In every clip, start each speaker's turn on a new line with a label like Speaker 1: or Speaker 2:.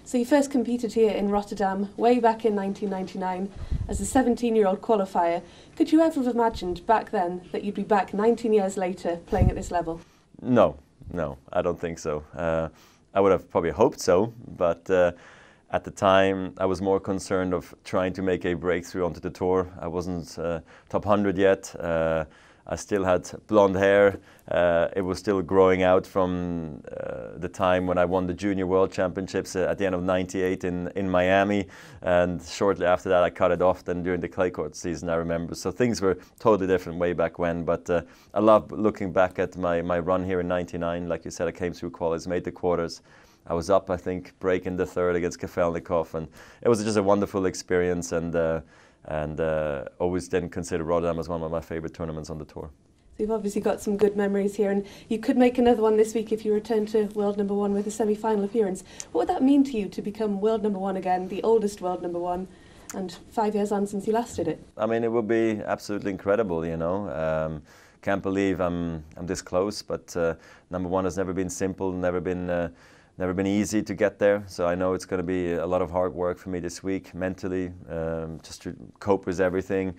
Speaker 1: So you first competed here in Rotterdam way back in 1999 as a 17-year-old qualifier. Could you ever have imagined back then that you'd be back 19 years later playing at this level?
Speaker 2: No, I don't think so. I would have probably hoped so, but at the time I was more concerned of trying to make a breakthrough onto the tour. I wasn't top 100 yet. I still had blonde hair. It was still growing out from the time when I won the Junior World Championships at the end of '98 in Miami. And shortly after that, I cut it off then during the clay court season, I remember. So things were totally different way back when. But I love looking back at my run here in '99. Like you said, I came through qualies, made the quarters. I was up, I think, breaking the third against Kafelnikov. And it was just a wonderful experience. And always then consider Rotterdam as one of my favorite tournaments on the tour.
Speaker 1: So you've obviously got some good memories here, and you could make another one this week if you return to world #1 with a semi-final appearance. What would that mean to you to become world #1 again, the oldest world #1, and 5 years on since you last did it?
Speaker 2: I mean, it would be absolutely incredible, you know. Can't believe I'm this close, but #1 has never been simple, never been easy to get there. So I know it's going to be a lot of hard work for me this week, mentally, just to cope with everything.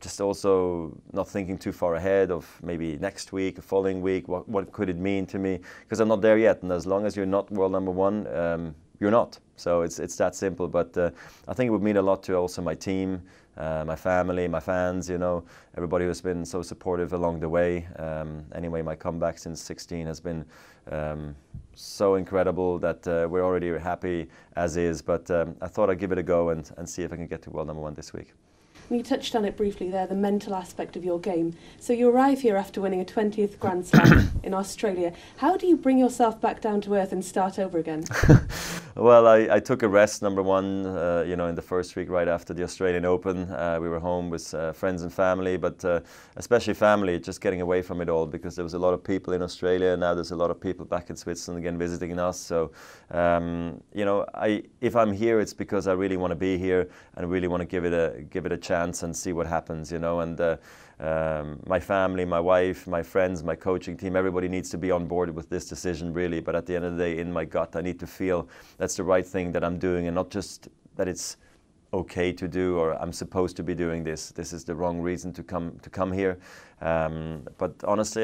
Speaker 2: Just also not thinking too far ahead of maybe next week, the following week, what could it mean to me? Because I'm not there yet, and as long as you're not world #1, you're not. So it's that simple. But I think it would mean a lot to also my team, my family, my fans, you know, everybody who's been so supportive along the way. Anyway, my comeback since 16 has been so incredible that we're already happy as is. But I thought I'd give it a go and see if I can get to world #1 this week.
Speaker 1: You touched on it briefly there, the mental aspect of your game. So you arrive here after winning a 20th Grand Slam in Australia. How do you bring yourself back down to earth and start over again?
Speaker 2: Well, I took a rest, #1, you know, in the first week right after the Australian Open. We were home with friends and family, but especially family, just getting away from it all, because there was a lot of people in Australia, and now there's a lot of people back in Switzerland again visiting us. So, you know, if I'm here, it's because I really want to be here and really want to give it a chance and see what happens, you know. And my family, my wife, my friends, my coaching team, everybody needs to be on board with this decision, really. But at the end of the day, in my gut, I need to feel that's the right thing that I'm doing, and not just that it's okay to do or I'm supposed to be doing this. This is the wrong reason to come here. But honestly,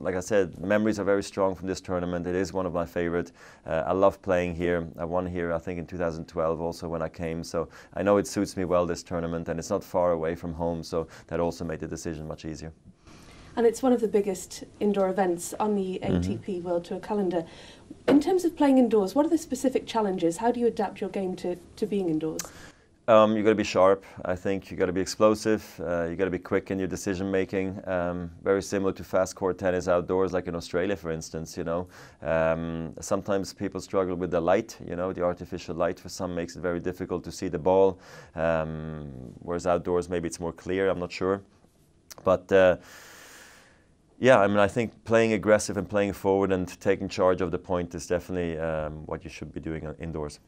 Speaker 2: like I said, the memories are very strong from this tournament. It is one of my favorite. I love playing here. I won here, I think, in 2012 also when I came. So I know it suits me well, this tournament, and it's not far away from home. So that also made the decision much easier.
Speaker 1: And it's one of the biggest indoor events on the ATP World Tour calendar. In terms of playing indoors, what are the specific challenges? How do you adapt your game to being indoors?
Speaker 2: You got to be sharp. I think you got to be explosive. You got to be quick in your decision making. Very similar to fast court tennis outdoors, like in Australia, for instance. You know, sometimes people struggle with the light. You know, the artificial light for some makes it very difficult to see the ball. Whereas outdoors, maybe it's more clear. I'm not sure, but. Yeah, I mean, I think playing aggressive and playing forward and taking charge of the point is definitely what you should be doing indoors.